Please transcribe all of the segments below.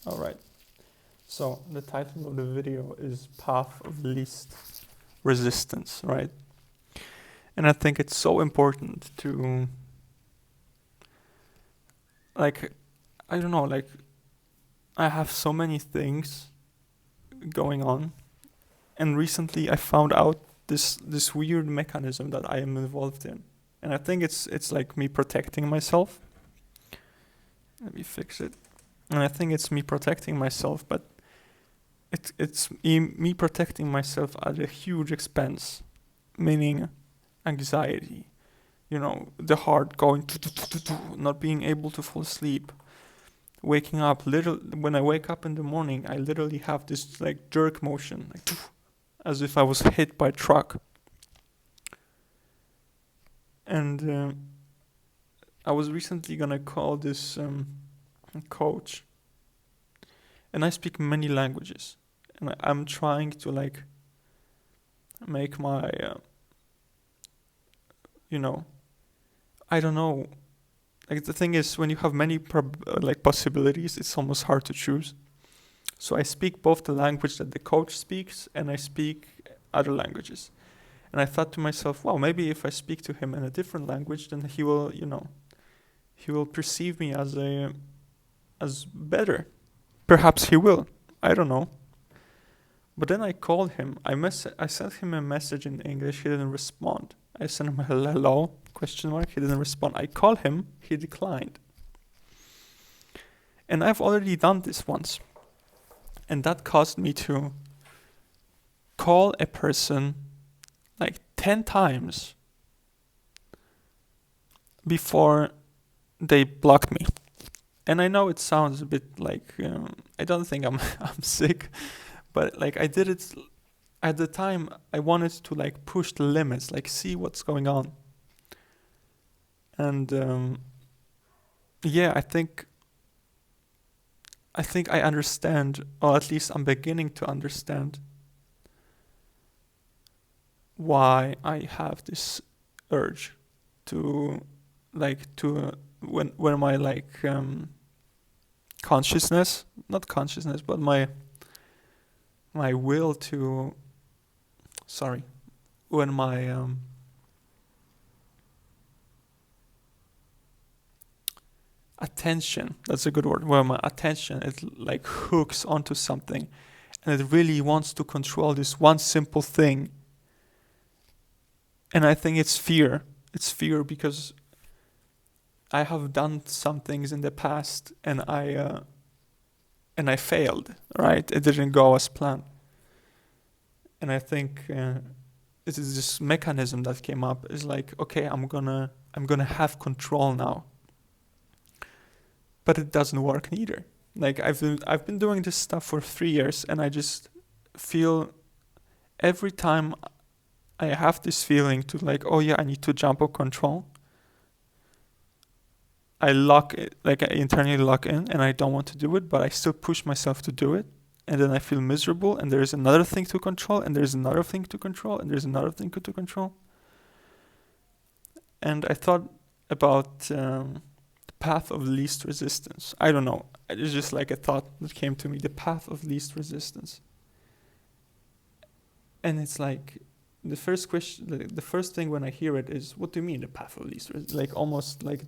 Alright, so the title of the video is Path of Least Resistance, right? And I think it's so important to, like, I don't know, like, I have so many things going on, and recently I found out this weird mechanism that I am involved in. And I think it's like me protecting myself. Let me fix it. And I think it's me protecting myself, but it's me protecting myself at a huge expense, meaning anxiety. You know, the heart going, not being able to fall asleep, waking up. When I wake up in the morning, I literally have this like jerk motion, like as if I was hit by a truck. And I was recently gonna call this coach, and I speak many languages, and I'm trying to like make my, you know, I don't know. Like the thing is, when you have many like possibilities, it's almost hard to choose. So I speak both the language that the coach speaks, and I speak other languages. And I thought to myself, wow, maybe if I speak to him in a different language, then he will, he will perceive me as better. Perhaps he will. I don't know. But then I called him. I sent him a message in English. He didn't respond. I sent him a hello question mark. He didn't respond. I called him. He declined. And I've already done this once. And that caused me to call a person like 10 times before they blocked me. And I know it sounds a bit like I don't think I'm I'm sick, but like I did it at the time. I wanted to like push the limits, like see what's going on. And yeah, I think I understand, or at least I'm beginning to understand why I have this urge to like to when my like consciousness, not consciousness, but my will to, sorry, when my attention, that's a good word, when my attention it like hooks onto something, and it really wants to control this one simple thing. And I think it's fear because I have done some things in the past, and I failed, right? It didn't go as planned. And I think it is this mechanism that came up is like, okay, I'm gonna have control now. But it doesn't work neither. Like I've been doing this stuff for 3 years, and I just feel every time I have this feeling to like, oh yeah, I need to jump on control. I lock it, like I internally lock in, and I don't want to do it, but I still push myself to do it. And then I feel miserable, and there's another thing to control, and there's another thing to control, and there's another thing to control. And I thought about the path of least resistance. I don't know. It's just like a thought that came to me, the path of least resistance. And it's like the first question, the first thing when I hear it is, what do you mean the path of least resistance? Like almost like,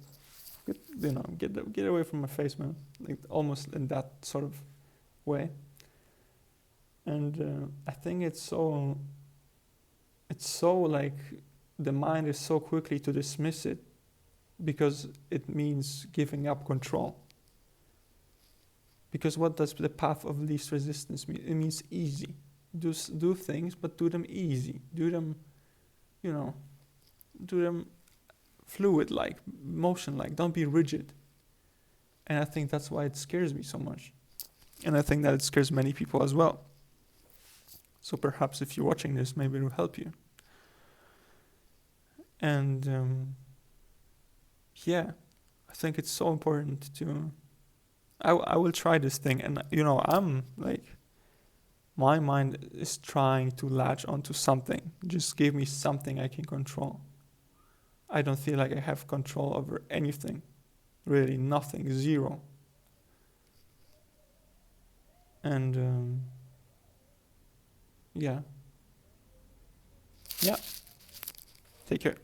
get away from my face, man. Like almost in that sort of way. And I think it's so like the mind is so quickly to dismiss it because it means giving up control. Because what does the path of least resistance mean? It means easy. Do things, but do them easy. Do them, you know, do them fluid like, motion like. Don't be rigid. And I think that's why it scares me so much. And I think that it scares many people as well. So perhaps if you're watching this, maybe it will help you. And yeah, I think it's so important to. I will try this thing, and I'm like, my mind is trying to latch onto something. Just give me something I can control. I don't feel like I have control over anything. Really, nothing, zero. And yeah. Yeah. Take care.